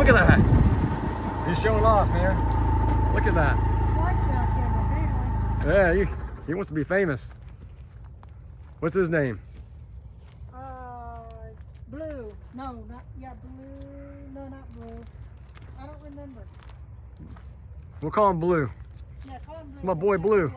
at that. He's showing off, man. Look at that. Yeah, he wants to be famous. What's his name? Blue. No, not Blue. No, not Blue. I don't remember. We'll call him Blue. Yeah, call him Blue. It's my boy Blue.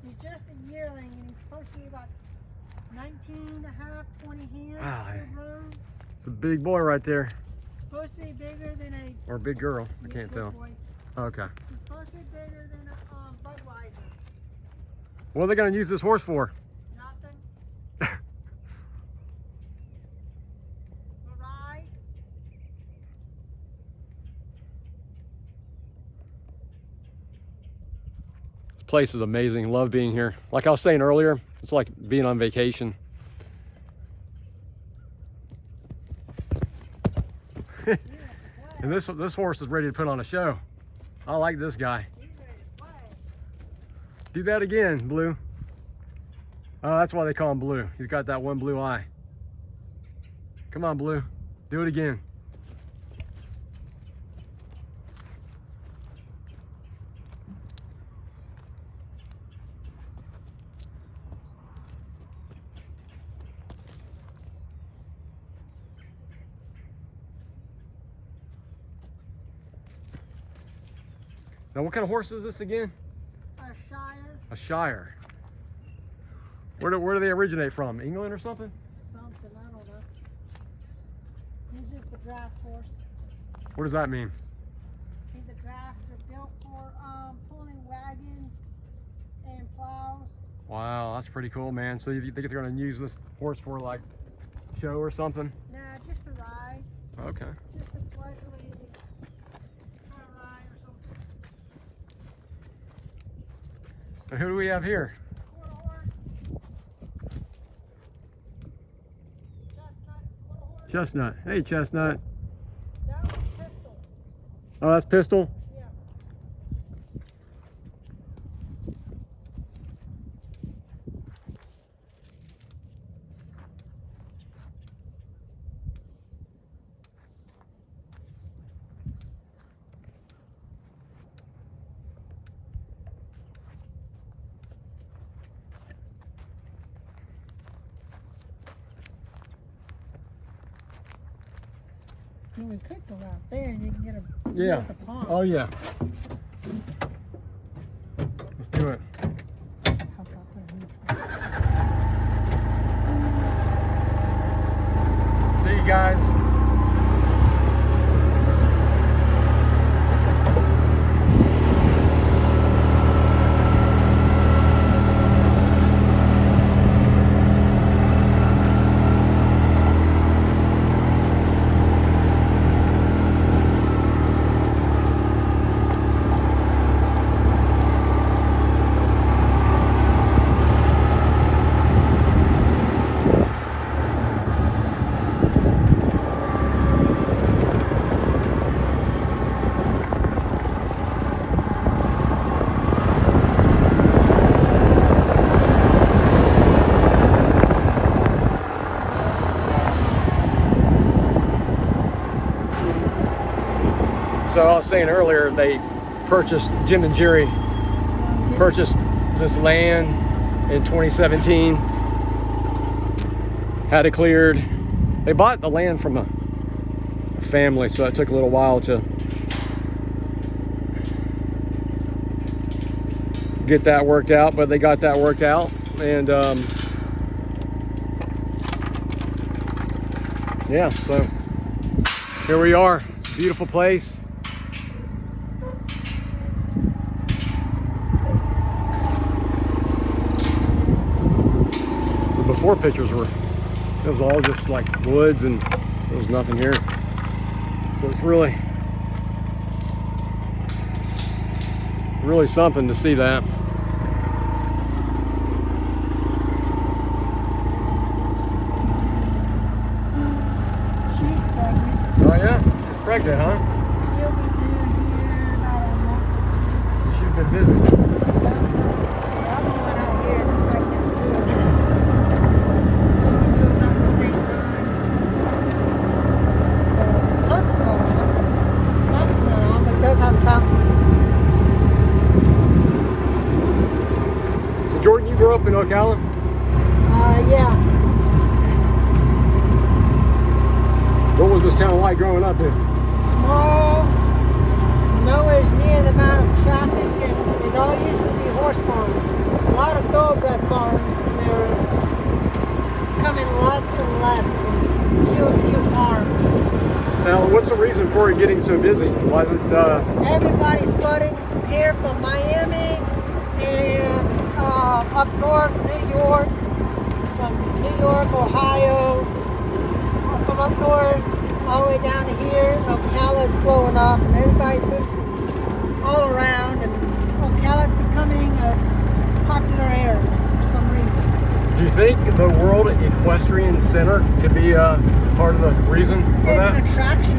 He's just a yearling, and he's supposed to be about 19 and a half, 20 hands. Wow. Grown. It's a big boy right there. Supposed to be bigger than a... Or a big girl. I can't tell. Boy. Okay. He's supposed to be bigger than a Budweiser. What are they going to use this horse for? Nothing. Ride. This place is amazing. Love being here. Like I was saying earlier, it's like being on vacation. And this horse is ready to put on a show. I like this guy. He's ready to play. Do that again, Blue. Oh, that's why they call him Blue. He's got that one blue eye. Come on, Blue. Do it again. Now, what kind of horse is this again? A Shire. A Shire. Where do they originate from? England or something? Something, I don't know. He's just a draft horse. What does that mean? He's a drafter built for pulling wagons and plows. Wow, that's pretty cool, man. So you think they're going to use this horse for like show or something? Nah, just a ride. Okay. Just a leisurely kind of ride or something. And who do we have here? Quarter horse. Chestnut. Quarter horse. Chestnut. Hey, Chestnut. That one's Pistol. Oh, that's Pistol? Yeah. You we could go out there and you can get a Yeah. at the pond. Oh, yeah. Let's do it. How about that? See you guys. So I was saying earlier, they purchased, Jim and Jerry purchased this land in 2017, had it cleared. They bought the land from a family, so it took a little while to get that worked out, but they got that worked out. And yeah, so here we are. It's a beautiful place. The before pictures were, it was all just like woods and there was nothing here. So it's really something to see that. She's pregnant. Oh yeah, she's pregnant, huh? She'll be due here about a month. She's been busy. The other one out here is pregnant too. We'll be due about the same time. like growing up here? Small, nowhere near the amount of traffic, and it all used to be horse farms. A lot of thoroughbred farms, and they're becoming less and less. Few and few farms. Now, what's the reason for it getting so busy? Why is it? Everybody's flooding here from Miami and up north, New York, from New York, Ohio, from up north all the way down to here. Ocala's blowing up, and everybody's moving all around, and Ocala's becoming a popular area for some reason. Do you think the World Equestrian Center could be part of the reason for It's that? an attraction,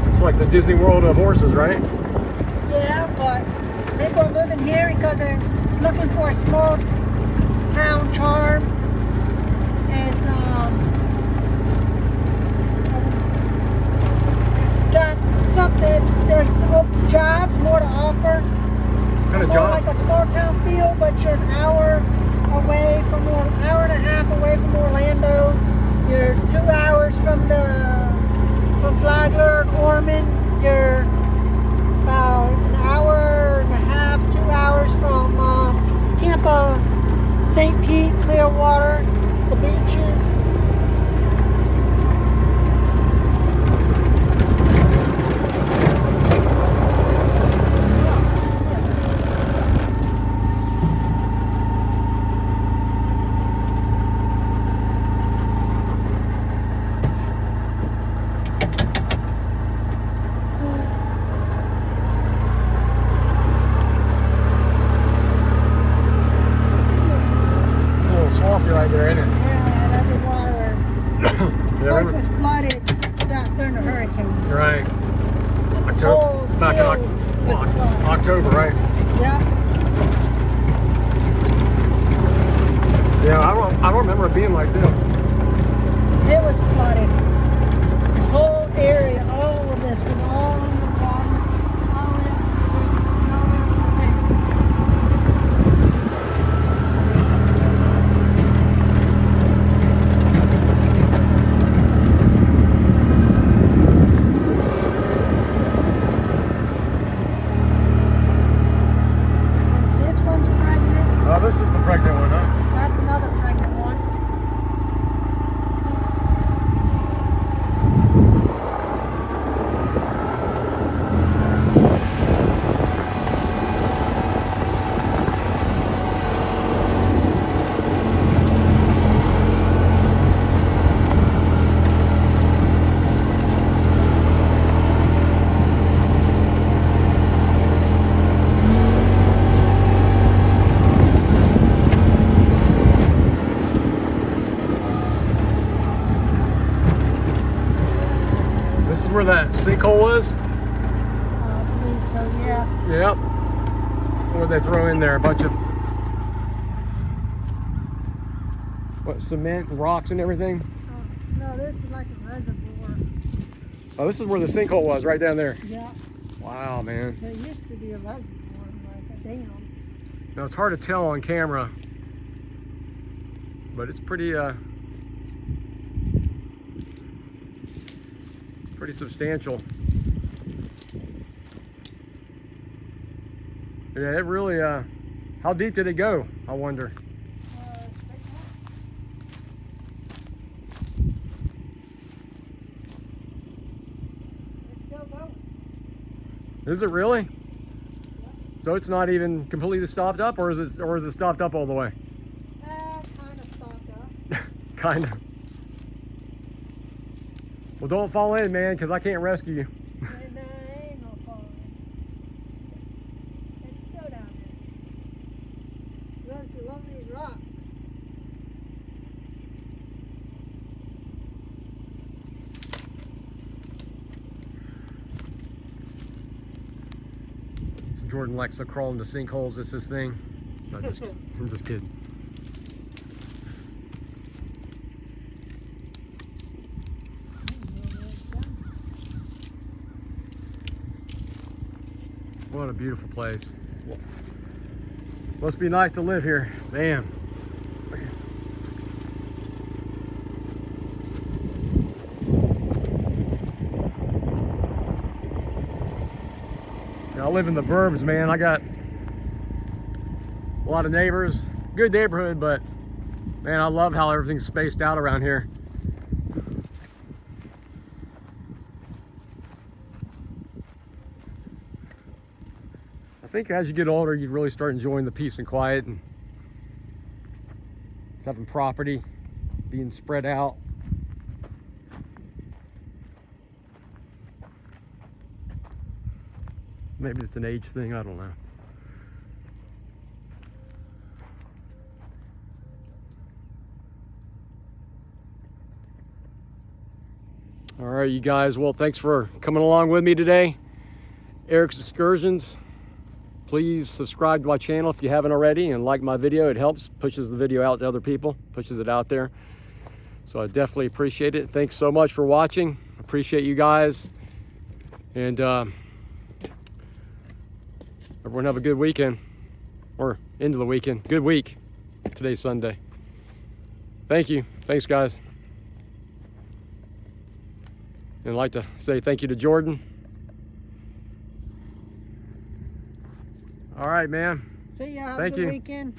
It's like the Disney World of horses, right? yeah, but people are moving here because they're looking for a small town charm. It's got something. There's jobs, more to offer. What kind of More job? like a small town feel, but you're an hour away from, hour and a half away from Orlando. You're 2 hours from Flagler and Ormond. You're about an hour and a half, 2 hours from Tampa, St. Pete, Clearwater, the beaches. It's a little swampy right there, isn't it? Yeah, that'd be water. Yeah, Place remember- was flooded back during the hurricane. Right. whole Back in field was flooded. October, right? Yeah. Yeah, I don't remember it being like this. It was flooded. This whole area, all of this was all underwater. All the way up to the fence. This one's pregnant. Oh, this is the pregnant one, huh? That's another pregnant one. This is where that sinkhole was? I believe so, yeah. Yep. Where they throw in there a bunch of cement and rocks and everything. No, this is like a reservoir. Oh, this is where the sinkhole was, right down there. Yeah. Wow, man. There used to be a reservoir, like a dam. Now it's hard to tell on camera, but it's pretty pretty substantial. Yeah, it really how deep did it go, I wonder? It's still going. Is it really? So it's not even completely stopped up, or is it stopped up all the way? Kind of stopped up. Kind of. Well, don't fall in, man, because I can't rescue you. And there ain't no falling. It's still down there. It goes below these rocks. So Jordan likes to crawl into sinkholes. It's his thing. No, just, I'm just kidding. What a beautiful place. Must be nice to live here. Man. live in the burbs, man. I got a lot of neighbors. Good neighborhood, but man, I love how everything's spaced out around here. I think as you get older, you really start enjoying the peace and quiet and having property being spread out. Maybe it's an age thing, I don't know. All right, you guys, well, thanks for coming along with me today. Eric's Excursions. Please subscribe to my channel if you haven't already, and like my video. It helps, pushes the video out to other people, pushes it out there. So I definitely appreciate it. Thanks so much for watching. Appreciate you guys. And everyone have a good weekend, or into the weekend. Good week. Today's Sunday. Thank you. Thanks, guys. And I'd like to say thank you to Jordan. All right, man. See ya. Have Thank a good you. weekend.